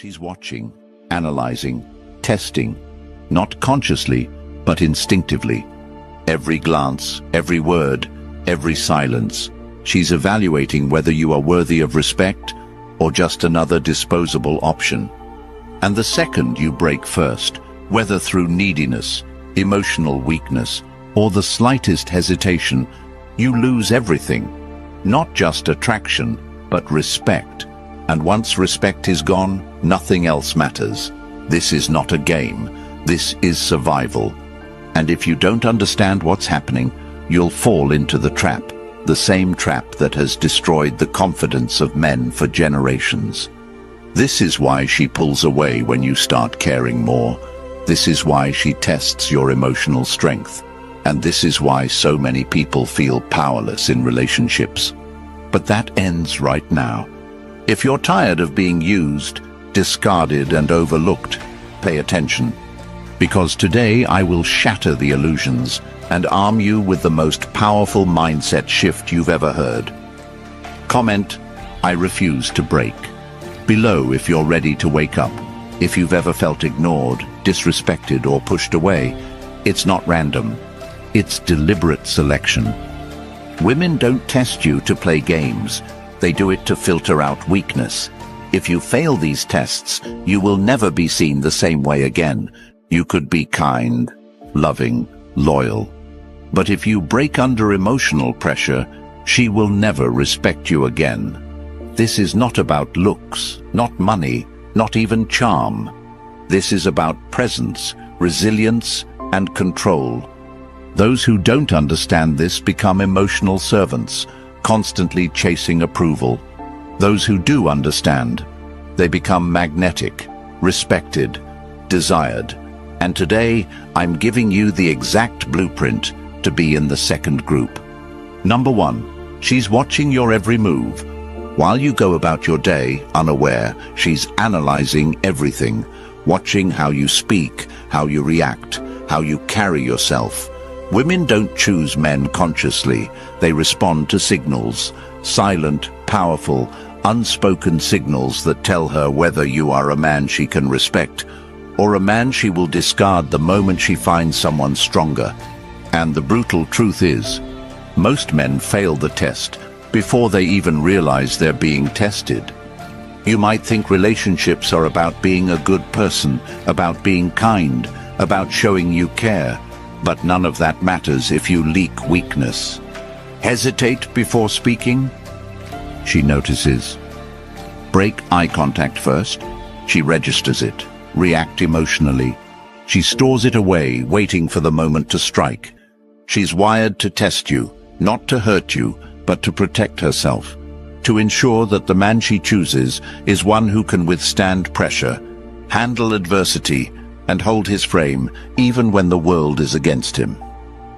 She's watching, analyzing, testing, not consciously, but instinctively. Every glance, every word, every silence. She's evaluating whether you are worthy of respect or just another disposable option. And the second you break first, whether through neediness, emotional weakness, or the slightest hesitation, you lose everything. Not just attraction, but respect. And once respect is gone, nothing else matters. This is not a game. This is survival. And if you don't understand what's happening, you'll fall into the trap, the same trap that has destroyed the confidence of men for generations. This is why she pulls away when you start caring more. This is why she tests your emotional strength. And this is why so many people feel powerless in relationships. But that ends right now. If you're tired of being used, discarded, and overlooked, pay attention. Because today I will shatter the illusions and arm you with the most powerful mindset shift you've ever heard. Comment, "I refuse to break," below if you're ready to wake up. If you've ever felt ignored, disrespected, or pushed away, it's not random. It's deliberate selection. Women don't test you to play games. They do it to filter out weakness. If you fail these tests, you will never be seen the same way again. You could be kind, loving, loyal. But if you break under emotional pressure, she will never respect you again. This is not about looks, not money, not even charm. This is about presence, resilience, and control. Those who don't understand this become emotional servants, constantly chasing approval. Those who do understand, they become magnetic, respected, desired. And today, I'm giving you the exact blueprint to be in the second group. Number 1, she's watching your every move. While you go about your day unaware, she's analyzing everything, watching how you speak, how you react, how you carry yourself. Women don't choose men consciously. They respond to signals, silent, powerful, unspoken signals that tell her whether you are a man she can respect or a man she will discard the moment she finds someone stronger. And the brutal truth is, most men fail the test before they even realize they're being tested. You might think relationships are about being a good person, about being kind, about showing you care. But none of that matters if you leak weakness. Hesitate before speaking? She notices. Break eye contact first? She registers it. React emotionally. She stores it away, waiting for the moment to strike. She's wired to test you, not to hurt you, but to protect herself. To ensure that the man she chooses is one who can withstand pressure, handle adversity, and hold his frame even when the world is against him.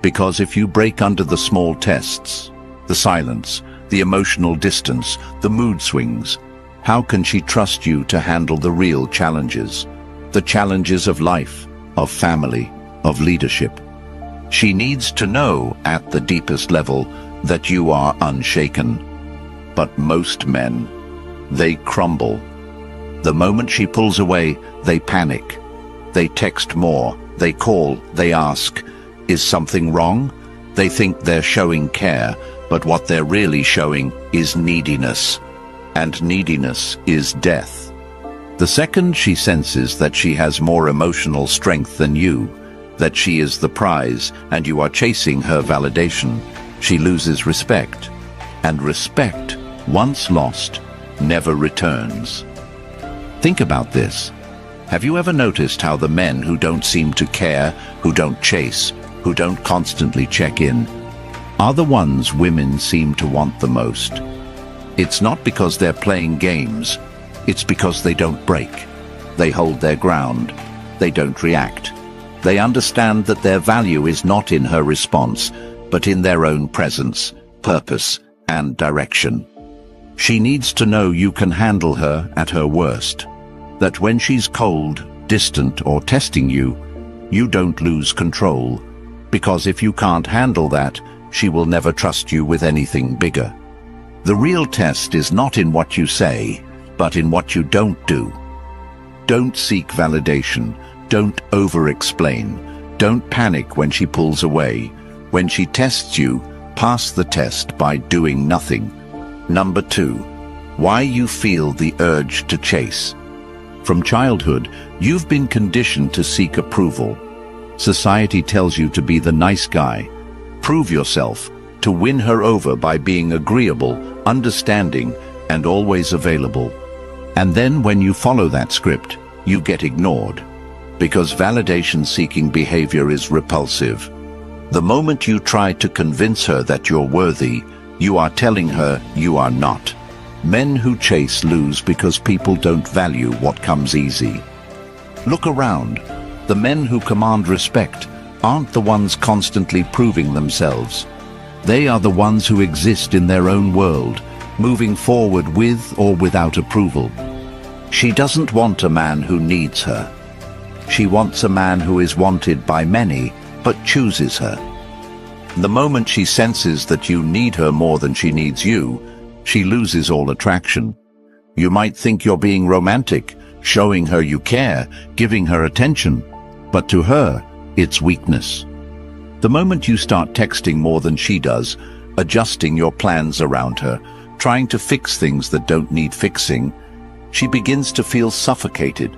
Because if you break under the small tests, the silence, the emotional distance, the mood swings, how can she trust you to handle the real challenges? The challenges of life, of family, of leadership. She needs to know at the deepest level that you are unshaken. But most men, they crumble. The moment she pulls away, they panic. They text more, they call, they ask, is something wrong? They think they're showing care, but what they're really showing is neediness. And neediness is death. The second she senses that she has more emotional strength than you, that she is the prize and you are chasing her validation, she loses respect. And respect, once lost, never returns. Think about this. Have you ever noticed how the men who don't seem to care, who don't chase, who don't constantly check in, are the ones women seem to want the most? It's not because they're playing games. It's because they don't break. They hold their ground. They don't react. They understand that their value is not in her response, but in their own presence, purpose, and direction. She needs to know you can handle her at her worst. That when she's cold, distant, or testing you, you don't lose control. Because if you can't handle that, she will never trust you with anything bigger. The real test is not in what you say, but in what you don't do. Don't seek validation. Don't over-explain. Don't panic when she pulls away. When she tests you, pass the test by doing nothing. Number 2, why you feel the urge to chase. From childhood, you've been conditioned to seek approval. Society tells you to be the nice guy. Prove yourself, to win her over by being agreeable, understanding, and always available. And then when you follow that script, you get ignored. Because validation-seeking behavior is repulsive. The moment you try to convince her that you're worthy, you are telling her you are not. Men who chase lose because people don't value what comes easy. Look around. The men who command respect aren't the ones constantly proving themselves. They are the ones who exist in their own world, moving forward with or without approval. She doesn't want a man who needs her. She wants a man who is wanted by many, but chooses her. The moment she senses that you need her more than she needs you, she loses all attraction. You might think you're being romantic, showing her you care, giving her attention, but to her, it's weakness. The moment you start texting more than she does, adjusting your plans around her, trying to fix things that don't need fixing, she begins to feel suffocated.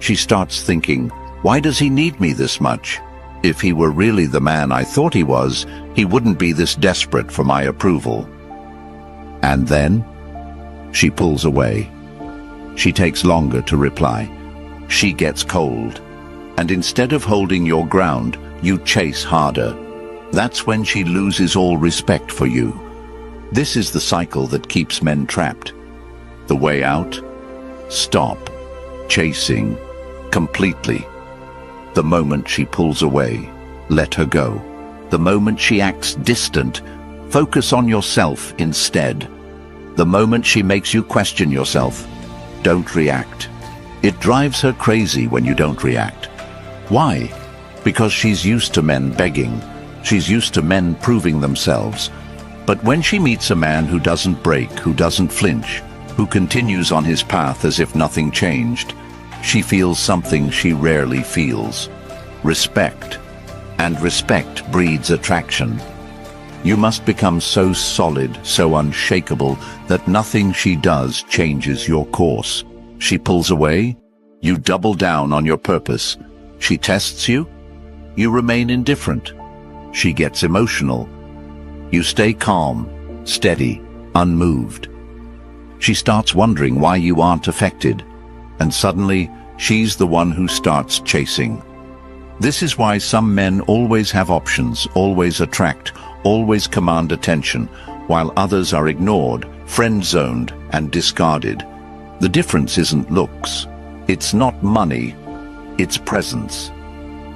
She starts thinking, why does he need me this much? If he were really the man I thought he was, he wouldn't be this desperate for my approval. And then, she pulls away. She takes longer to reply. She gets cold. And instead of holding your ground, you chase harder. That's when she loses all respect for you. This is the cycle that keeps men trapped. The way out? Stop chasing completely. The moment she pulls away, let her go. The moment she acts distant, focus on yourself instead. The moment she makes you question yourself, don't react. It drives her crazy when you don't react. Why? Because she's used to men begging. She's used to men proving themselves. But when she meets a man who doesn't break, who doesn't flinch, who continues on his path as if nothing changed, she feels something she rarely feels. Respect. And respect breeds attraction. You must become so solid, so unshakable, that nothing she does changes your course. She pulls away, you double down on your purpose. She tests you, you remain indifferent. She gets emotional. You stay calm, steady, unmoved. She starts wondering why you aren't affected, and suddenly she's the one who starts chasing. This is why some men always have options, always attract, always command attention, while others are ignored, friend-zoned, and discarded. The difference isn't looks. It's not money. It's presence.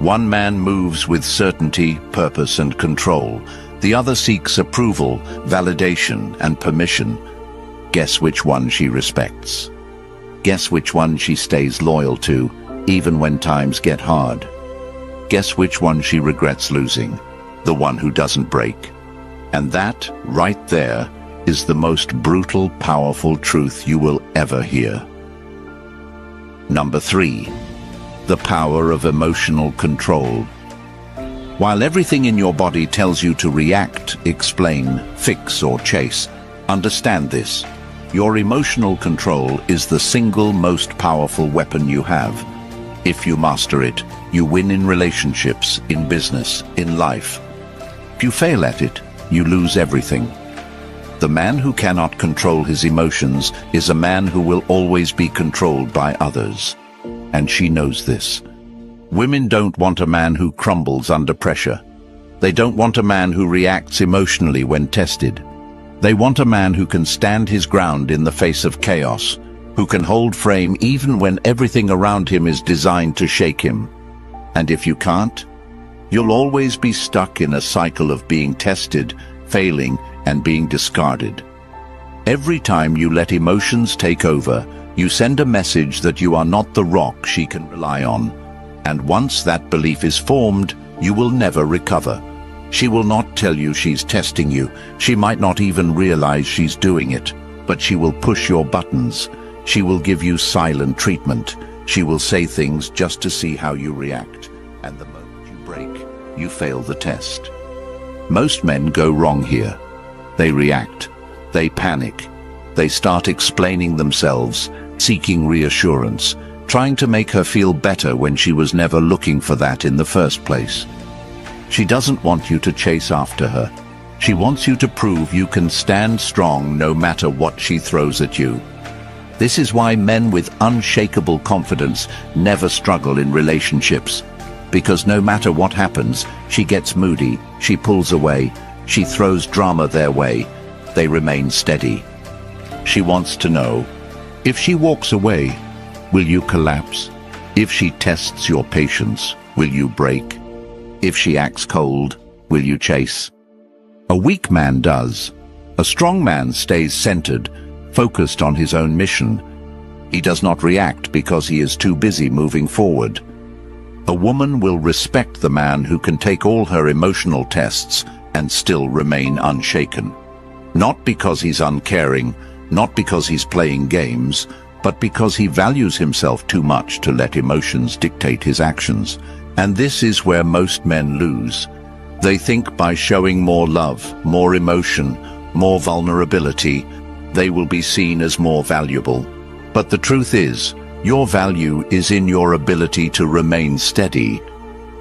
One man moves with certainty, purpose, and control. The other seeks approval, validation, and permission. Guess which one she respects. Guess which one she stays loyal to, even when times get hard. Guess which one she regrets losing. The one who doesn't break. And that, right there, is the most brutal, powerful truth you will ever hear. Number 3. The power of emotional control. While everything in your body tells you to react, explain, fix, or chase, understand this. Your emotional control is the single most powerful weapon you have. If you master it, you win in relationships, in business, in life. If you fail at it, you lose everything. The man who cannot control his emotions is a man who will always be controlled by others. And she knows this. Women don't want a man who crumbles under pressure. They don't want a man who reacts emotionally when tested. They want a man who can stand his ground in the face of chaos, who can hold frame even when everything around him is designed to shake him. And if you can't, you'll always be stuck in a cycle of being tested, failing, and being discarded. Every time you let emotions take over, you send a message that you are not the rock she can rely on. And once that belief is formed, you will never recover. She will not tell you she's testing you. She might not even realize she's doing it, but she will push your buttons. She will give you silent treatment. She will say things just to see how you react, and the moment you break, you fail the test. Most men go wrong here. They react. They panic. They start explaining themselves, seeking reassurance, trying to make her feel better when she was never looking for that in the first place. She doesn't want you to chase after her. She wants you to prove you can stand strong no matter what she throws at you. This is why men with unshakable confidence never struggle in relationships. Because no matter what happens, she gets moody, she pulls away, she throws drama their way, they remain steady. She wants to know, if she walks away, will you collapse? If she tests your patience, will you break? If she acts cold, will you chase? A weak man does. A strong man stays centered, focused on his own mission. He does not react because he is too busy moving forward. A woman will respect the man who can take all her emotional tests and still remain unshaken. Not because he's uncaring, not because he's playing games, but because he values himself too much to let emotions dictate his actions. And this is where most men lose. They think by showing more love, more emotion, more vulnerability, they will be seen as more valuable. But the truth is, your value is in your ability to remain steady.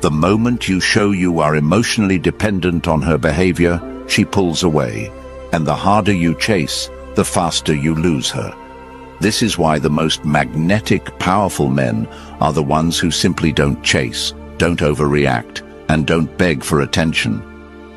The moment you show you are emotionally dependent on her behavior, she pulls away. And the harder you chase, the faster you lose her. This is why the most magnetic, powerful men are the ones who simply don't chase, don't overreact, and don't beg for attention.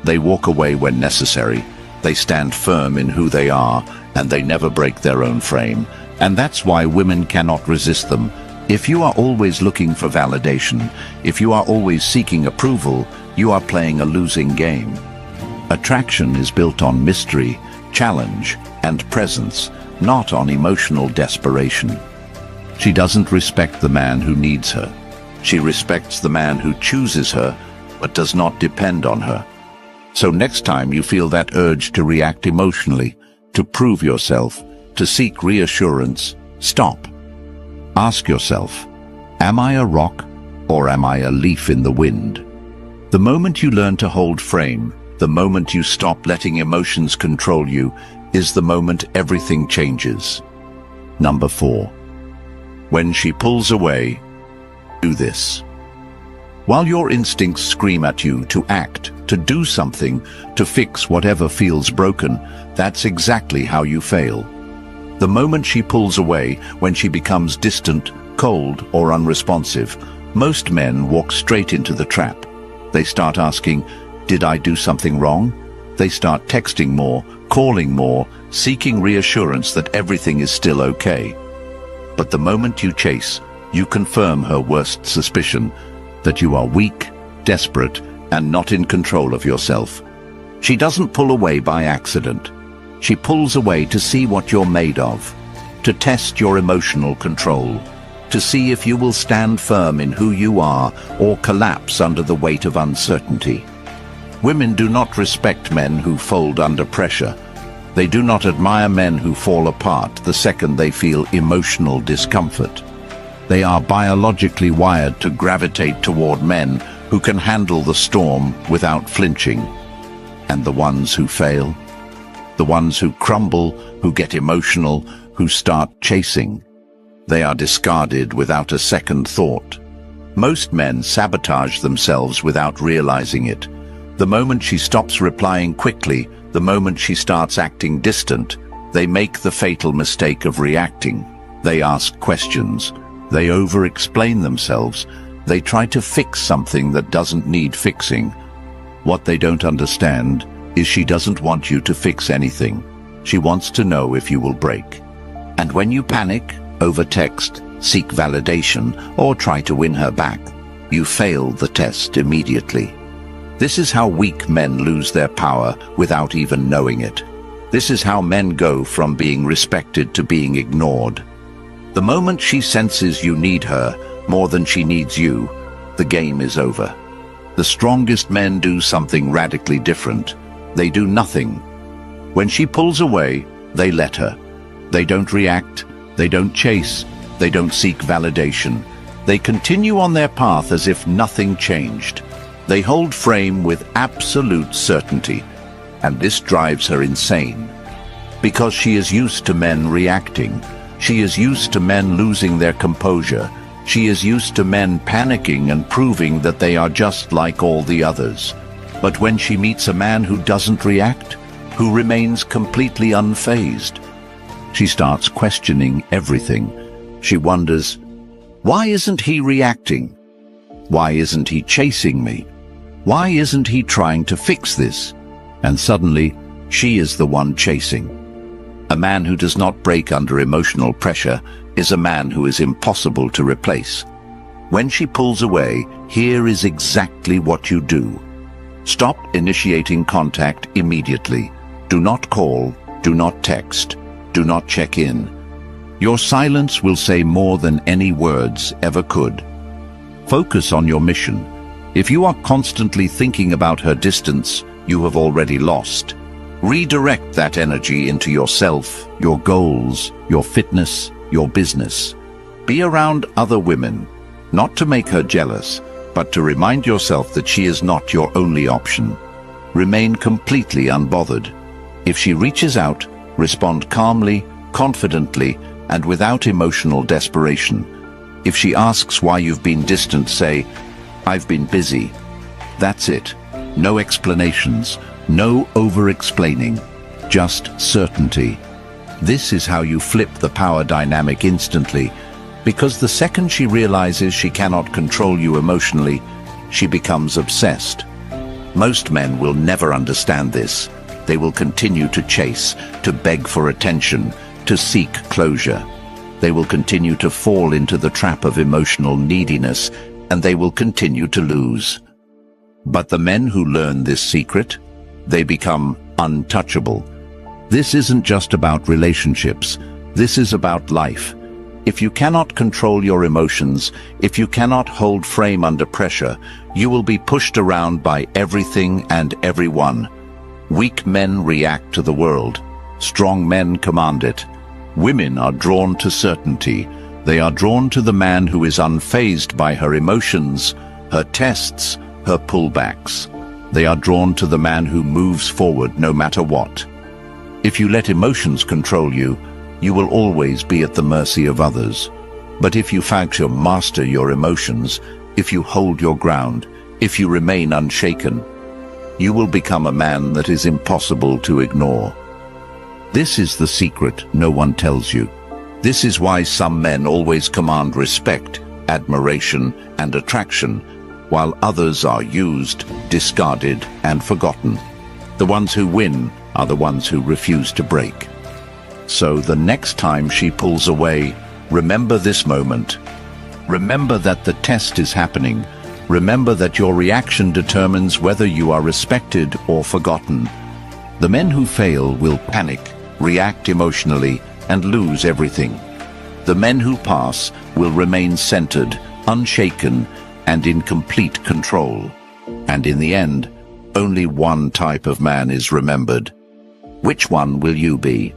They walk away when necessary. They stand firm in who they are, and they never break their own frame. And that's why women cannot resist them. If you are always looking for validation, if you are always seeking approval, you are playing a losing game. Attraction is built on mystery, challenge, and presence, not on emotional desperation. She doesn't respect the man who needs her. She respects the man who chooses her, but does not depend on her. So next time you feel that urge to react emotionally, to prove yourself, to seek reassurance, stop. Ask yourself, am I a rock or am I a leaf in the wind? The moment you learn to hold frame, the moment you stop letting emotions control you, is the moment everything changes. Number 4. When she pulls away, do this. While your instincts scream at you to act, to do something, to fix whatever feels broken, that's exactly how you fail. The moment she pulls away, when she becomes distant, cold, or unresponsive, most men walk straight into the trap. They start asking, did I do something wrong? They start texting more, calling more, seeking reassurance that everything is still okay. But the moment you chase, you confirm her worst suspicion, that you are weak, desperate, and not in control of yourself. She doesn't pull away by accident. She pulls away to see what you're made of, to test your emotional control, to see if you will stand firm in who you are or collapse under the weight of uncertainty. Women do not respect men who fold under pressure. They do not admire men who fall apart the second they feel emotional discomfort. They are biologically wired to gravitate toward men who can handle the storm without flinching. And the ones who fail? The ones who crumble, who get emotional, who start chasing. They are discarded without a second thought. Most men sabotage themselves without realizing it. The moment she stops replying quickly, the moment she starts acting distant, they make the fatal mistake of reacting. They ask questions. They over-explain themselves. They try to fix something that doesn't need fixing. What they don't understand is she doesn't want you to fix anything. She wants to know if you will break. And when you panic, over-text, seek validation, or try to win her back, you fail the test immediately. This is how weak men lose their power without even knowing it. This is how men go from being respected to being ignored. The moment she senses you need her more than she needs you, the game is over. The strongest men do something radically different. They do nothing. When she pulls away, they let her. They don't react, they don't chase, They don't seek validation. They continue on their path as if nothing changed. They hold frame with absolute certainty, and this drives her insane. Because she is used to men reacting. She is used to men losing their composure. She is used to men panicking and proving that they are just like all the others. But when she meets a man who doesn't react, who remains completely unfazed, she starts questioning everything. She wonders, why isn't he reacting? Why isn't he chasing me? Why isn't he trying to fix this? And suddenly, she is the one chasing. A man who does not break under emotional pressure is a man who is impossible to replace. When she pulls away, here is exactly what you do. Stop initiating contact immediately. Do not call, do not text, do not check in. Your silence will say more than any words ever could. Focus on your mission. If you are constantly thinking about her distance, you have already lost. Redirect that energy into yourself, your goals, your fitness, your business. Be around other women, not to make her jealous, but to remind yourself that she is not your only option. Remain completely unbothered. If she reaches out, respond calmly, confidently, and without emotional desperation. If she asks why you've been distant, say, "I've been busy." That's it. No explanations, no over-explaining, just certainty. This is how you flip the power dynamic instantly, because the second she realizes she cannot control you emotionally, she becomes obsessed. Most men will never understand this. They will continue to chase, to beg for attention, to seek closure. They will continue to fall into the trap of emotional neediness, and they will continue to lose. But the men who learn this secret, they become untouchable. This isn't just about relationships. This is about life. If you cannot control your emotions, if you cannot hold frame under pressure, you will be pushed around by everything and everyone. Weak men react to the world. Strong men command it. Women are drawn to certainty. They are drawn to the man who is unfazed by her emotions, her tests, her pullbacks. They are drawn to the man who moves forward no matter what. If you let emotions control you, you will always be at the mercy of others. But if you function, master your emotions, if you hold your ground, if you remain unshaken, you will become a man that is impossible to ignore. This is the secret no one tells you. This is why some men always command respect, admiration, and attraction, while others are used, discarded, and forgotten. The ones who win are the ones who refuse to break. So the next time she pulls away, remember this moment. Remember that the test is happening. Remember that your reaction determines whether you are respected or forgotten. The men who fail will panic, react emotionally, and lose everything. The men who pass will remain centered, unshaken, and in complete control. And in the end, only one type of man is remembered. Which one will you be?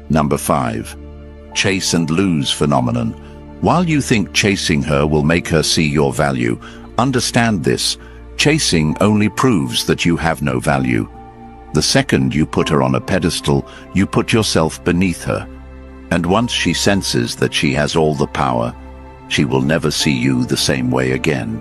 Number 5. Chase and lose phenomenon. While you think chasing her will make her see your value, understand this: chasing only proves that you have no value. The second you put her on a pedestal, you put yourself beneath her. And once she senses that she has all the power, she will never see you the same way again.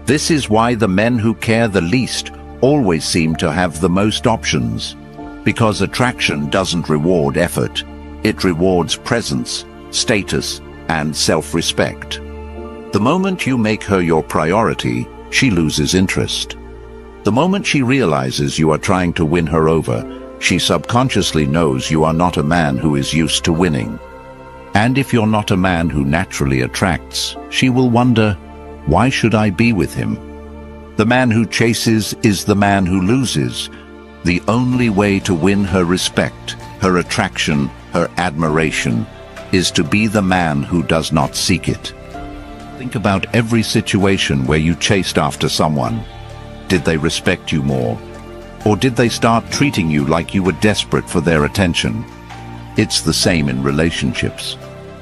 This is why the men who care the least always seem to have the most options. Because attraction doesn't reward effort. It rewards presence, status, and self-respect. The moment you make her your priority, she loses interest. The moment she realizes you are trying to win her over, she subconsciously knows you are not a man who is used to winning. And if you're not a man who naturally attracts, she will wonder, why should I be with him? The man who chases is the man who loses. The only way to win her respect, her attraction, her admiration, is to be the man who does not seek it. Think about every situation where you chased after someone. Did they respect you more? Or did they start treating you like you were desperate for their attention? It's the same in relationships.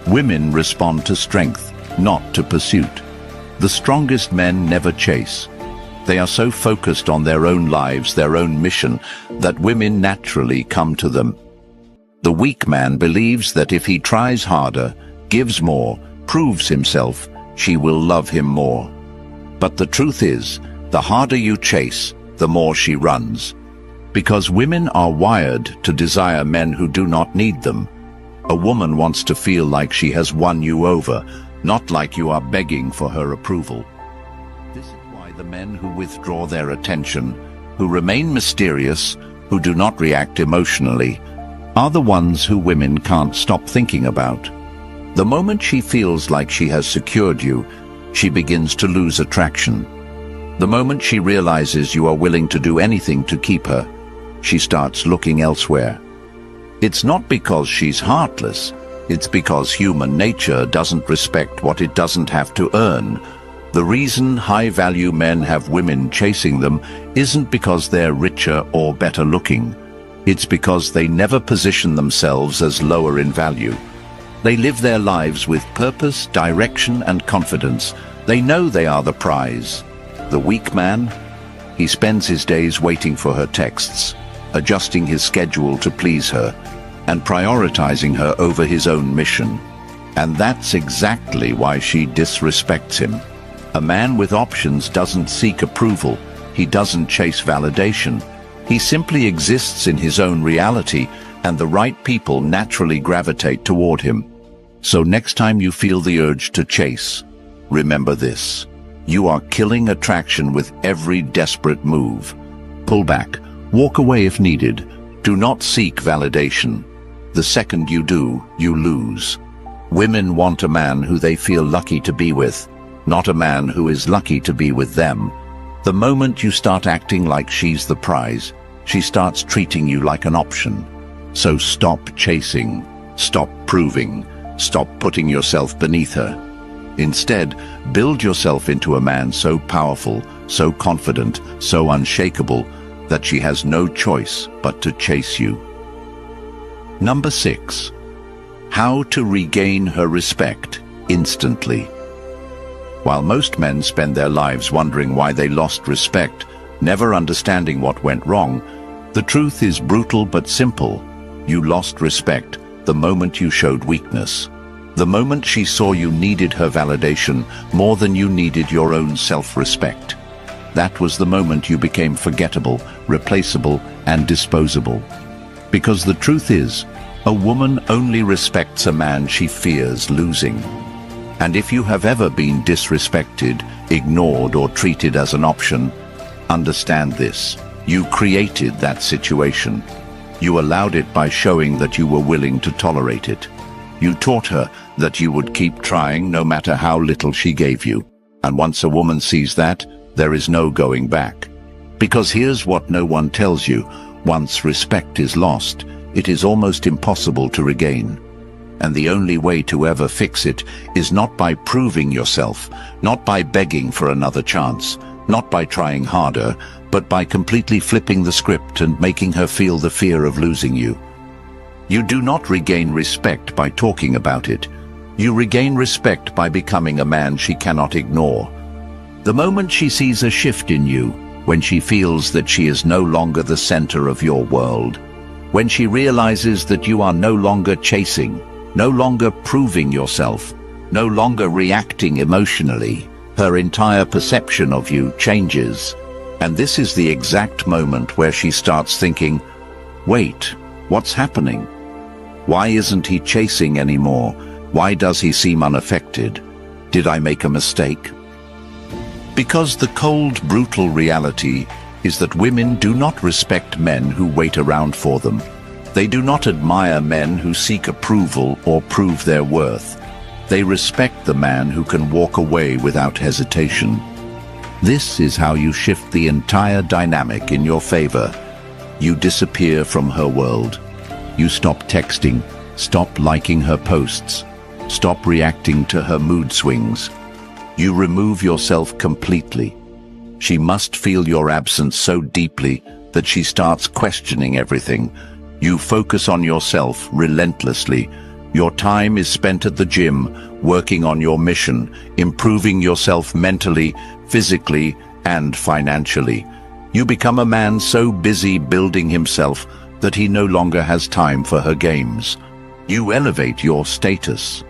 Women respond to strength, not to pursuit. The strongest men never chase. They are so focused on their own lives, their own mission, that women naturally come to them. The weak man believes that if he tries harder, gives more, proves himself, she will love him more. But the truth is, the harder you chase, the more she runs. Because women are wired to desire men who do not need them. A woman wants to feel like she has won you over, not like you are begging for her approval. This is why the men who withdraw their attention, who remain mysterious, who do not react emotionally, are the ones who women can't stop thinking about. The moment she feels like she has secured you, she begins to lose attraction. The moment she realizes you are willing to do anything to keep her, she starts looking elsewhere. It's not because she's heartless, it's because human nature doesn't respect what it doesn't have to earn. The reason high-value men have women chasing them isn't because they're richer or better looking. It's because they never position themselves as lower in value. They live their lives with purpose, direction, and confidence. They know they are the prize. The weak man? He spends his days waiting for her texts, adjusting his schedule to please her, and prioritizing her over his own mission. And that's exactly why she disrespects him. A man with options doesn't seek approval. He doesn't chase validation. He simply exists in his own reality, and the right people naturally gravitate toward him. So next time you feel the urge to chase, remember this. You are killing attraction with every desperate move. Pull back. Walk away if needed. Do not seek validation. The second you do, you lose. Women want a man who they feel lucky to be with, not a man who is lucky to be with them. The moment you start acting like she's the prize, she starts treating you like an option. So stop chasing, stop proving, stop putting yourself beneath her. Instead, build yourself into a man so powerful, so confident, so unshakable, that she has no choice but to chase you. Number 6. How to regain her respect instantly. While most men spend their lives wondering why they lost respect, never understanding what went wrong, the truth is brutal but simple. You lost respect the moment you showed weakness. The moment she saw you needed her validation more than you needed your own self-respect. That was the moment you became forgettable, replaceable, and disposable. Because the truth is, a woman only respects a man she fears losing. And if you have ever been disrespected, ignored, or treated as an option, understand this. You created that situation. You allowed it by showing that you were willing to tolerate it. You taught her that you would keep trying no matter how little she gave you. And once a woman sees that, there is no going back. Because here's what no one tells you. Once respect is lost, it is almost impossible to regain. And the only way to ever fix it is not by proving yourself, not by begging for another chance, not by trying harder, but by completely flipping the script and making her feel the fear of losing you. You do not regain respect by talking about it. You regain respect by becoming a man she cannot ignore. The moment she sees a shift in you, when she feels that she is no longer the center of your world, when she realizes that you are no longer chasing, no longer proving yourself, no longer reacting emotionally, her entire perception of you changes. And this is the exact moment where she starts thinking, wait, what's happening? Why isn't he chasing anymore? Why does he seem unaffected? Did I make a mistake? Because the cold, brutal reality is that women do not respect men who wait around for them. They do not admire men who seek approval or prove their worth. They respect the man who can walk away without hesitation. This is how you shift the entire dynamic in your favor. You disappear from her world. You stop texting, stop liking her posts, stop reacting to her mood swings. You remove yourself completely. She must feel your absence so deeply that she starts questioning everything. You focus on yourself relentlessly, Your time is spent at the gym, working on your mission, improving yourself mentally, physically, and financially. You become a man so busy building himself that he no longer has time for her games. You elevate your status.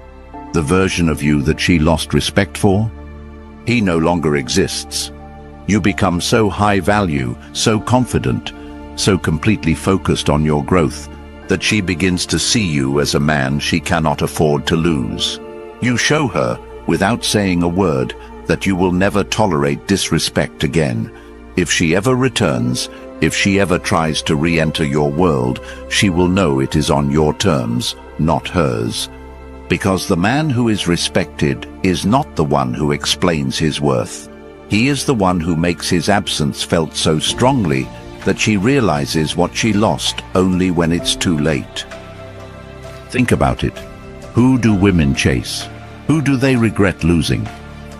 The version of you that she lost respect for, he no longer exists. You become so high value, so confident, so completely focused on your growth, that she begins to see you as a man she cannot afford to lose. You show her, without saying a word, that you will never tolerate disrespect again. If she ever returns, if she ever tries to re-enter your world, she will know it is on your terms, not hers. Because the man who is respected is not the one who explains his worth. He is the one who makes his absence felt so strongly that she realizes what she lost only when it's too late. Think about it. Who do women chase? Who do they regret losing?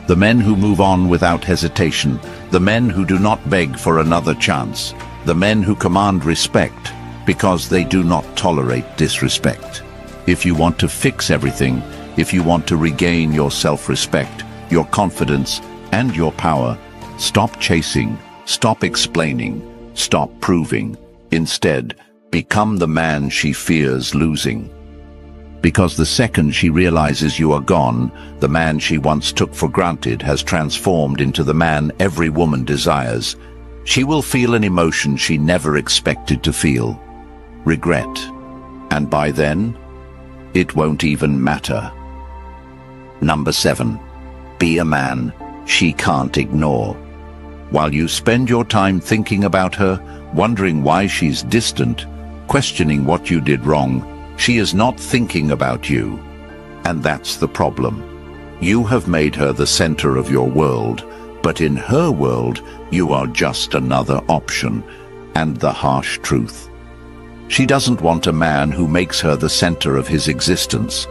The men who move on without hesitation, the men who do not beg for another chance, the men who command respect because they do not tolerate disrespect. If you want to fix everything, if you want to regain your self-respect, your confidence, and your power, stop chasing, stop explaining, stop proving. Instead, become the man she fears losing. Because the second she realizes you are gone, the man she once took for granted has transformed into the man every woman desires. She will feel an emotion she never expected to feel: regret. And by then, it won't even matter. Number 7. Be a man she can't ignore. While you spend your time thinking about her, wondering why she's distant, questioning what you did wrong, she is not thinking about you. And that's the problem. You have made her the center of your world, but in her world, you are just another option. And the harsh truth: she doesn't want a man who makes her the center of his existence.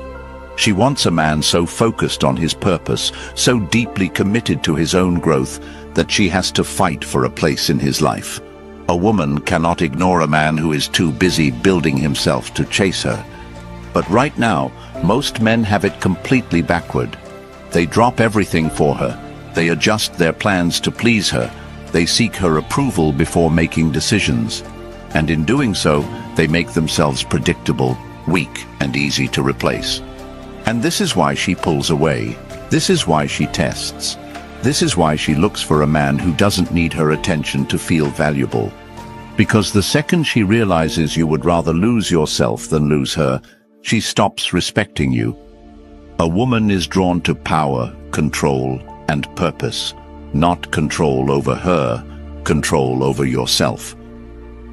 She wants a man so focused on his purpose, so deeply committed to his own growth, that she has to fight for a place in his life. A woman cannot ignore a man who is too busy building himself to chase her. But right now, most men have it completely backward. They drop everything for her. They adjust their plans to please her. They seek her approval before making decisions. And in doing so, they make themselves predictable, weak, and easy to replace. And this is why she pulls away. This is why she tests. This is why she looks for a man who doesn't need her attention to feel valuable. Because the second she realizes you would rather lose yourself than lose her, she stops respecting you. A woman is drawn to power, control, and purpose, not control over her, control over yourself.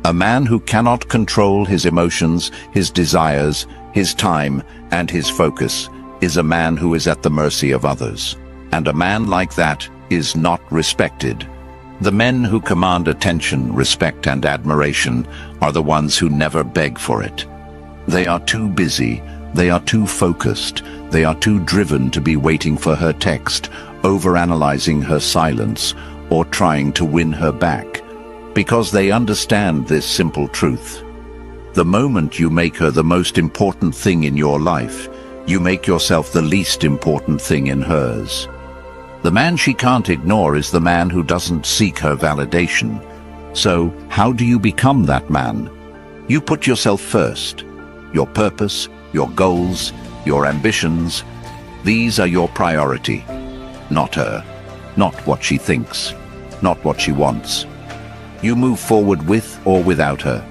A man who cannot control his emotions, his desires, his time, and his focus is a man who is at the mercy of others. And a man like that is not respected. The men who command attention, respect, and admiration are the ones who never beg for it. They are too busy, they are too focused, they are too driven to be waiting for her text, overanalyzing her silence, or trying to win her back. Because they understand this simple truth: the moment you make her the most important thing in your life, you make yourself the least important thing in hers. The man she can't ignore is the man who doesn't seek her validation. So, how do you become that man? You put yourself first. Your purpose, your goals, your ambitions, these are your priority. Not her. Not what she thinks. Not what she wants. You move forward with or without her.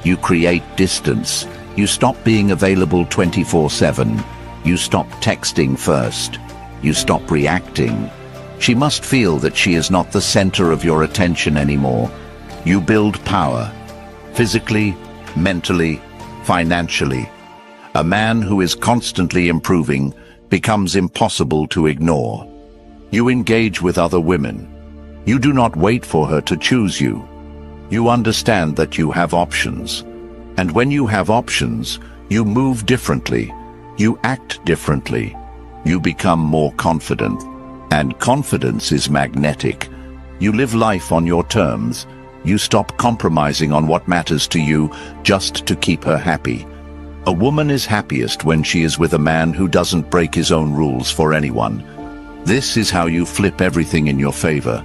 You create distance. You stop being available 24/7. You stop texting first. You stop reacting. She must feel that she is not the center of your attention anymore. You build power, physically, mentally, financially. A man who is constantly improving becomes impossible to ignore. You engage with other women. You do not wait for her to choose you. You understand that you have options. And when you have options, you move differently. You act differently. You become more confident. And confidence is magnetic. You live life on your terms. You stop compromising on what matters to you just to keep her happy. A woman is happiest when she is with a man who doesn't break his own rules for anyone. This is how you flip everything in your favor.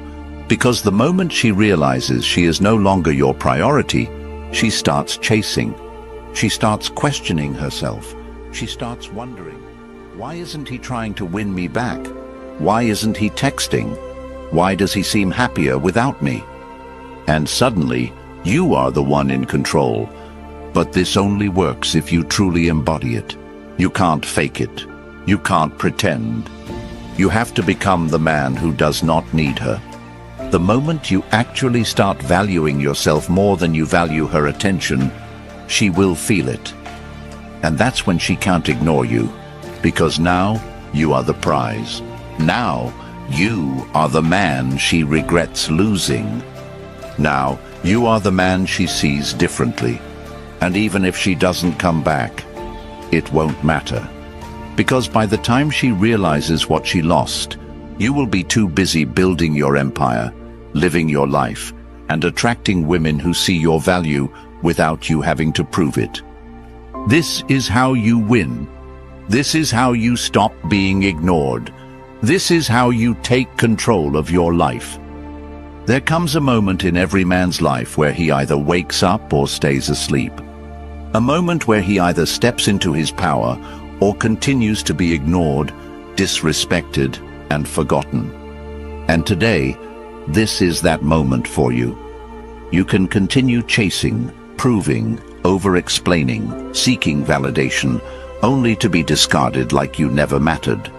Because the moment she realizes she is no longer your priority, she starts chasing. She starts questioning herself. She starts wondering, why isn't he trying to win me back? Why isn't he texting? Why does he seem happier without me? And suddenly, you are the one in control. But this only works if you truly embody it. You can't fake it. You can't pretend. You have to become the man who does not need her. The moment you actually start valuing yourself more than you value her attention, she will feel it. And that's when she can't ignore you, because now you are the prize. Now you are the man she regrets losing. Now you are the man she sees differently. And even if she doesn't come back, it won't matter. Because by the time she realizes what she lost, you will be too busy building your empire, living your life, and attracting women who see your value without you having to prove it. This is how you win. This is how you stop being ignored. This is how you take control of your life. There comes a moment in every man's life where he either wakes up or stays asleep. A moment where he either steps into his power or continues to be ignored, disrespected, and forgotten. And today, this is that moment for you. You can continue chasing, proving, over-explaining, seeking validation, only to be discarded like you never mattered.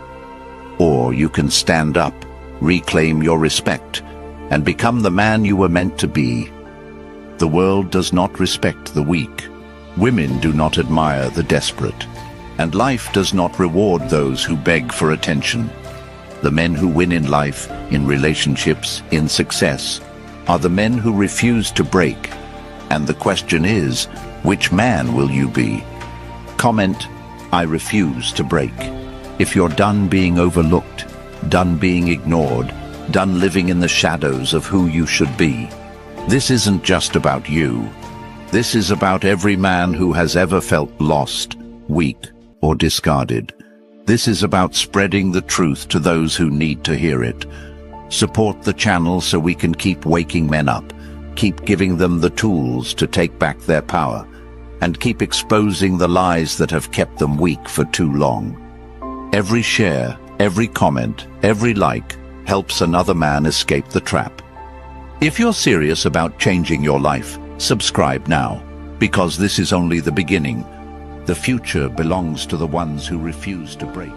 Or you can stand up, reclaim your respect, and become the man you were meant to be. The world does not respect the weak. Women do not admire the desperate. And life does not reward those who beg for attention. The men who win in life, in relationships, in success, are the men who refuse to break. And the question is, which man will you be? Comment, I refuse to break. If you're done being overlooked, done being ignored, done living in the shadows of who you should be. This isn't just about you. This is about every man who has ever felt lost, weak, or discarded. This is about spreading the truth to those who need to hear it. Support the channel so we can keep waking men up, keep giving them the tools to take back their power, and keep exposing the lies that have kept them weak for too long. Every share, every comment, every like helps another man escape the trap. If you're serious about changing your life, subscribe now, because this is only the beginning. The future belongs to the ones who refuse to break.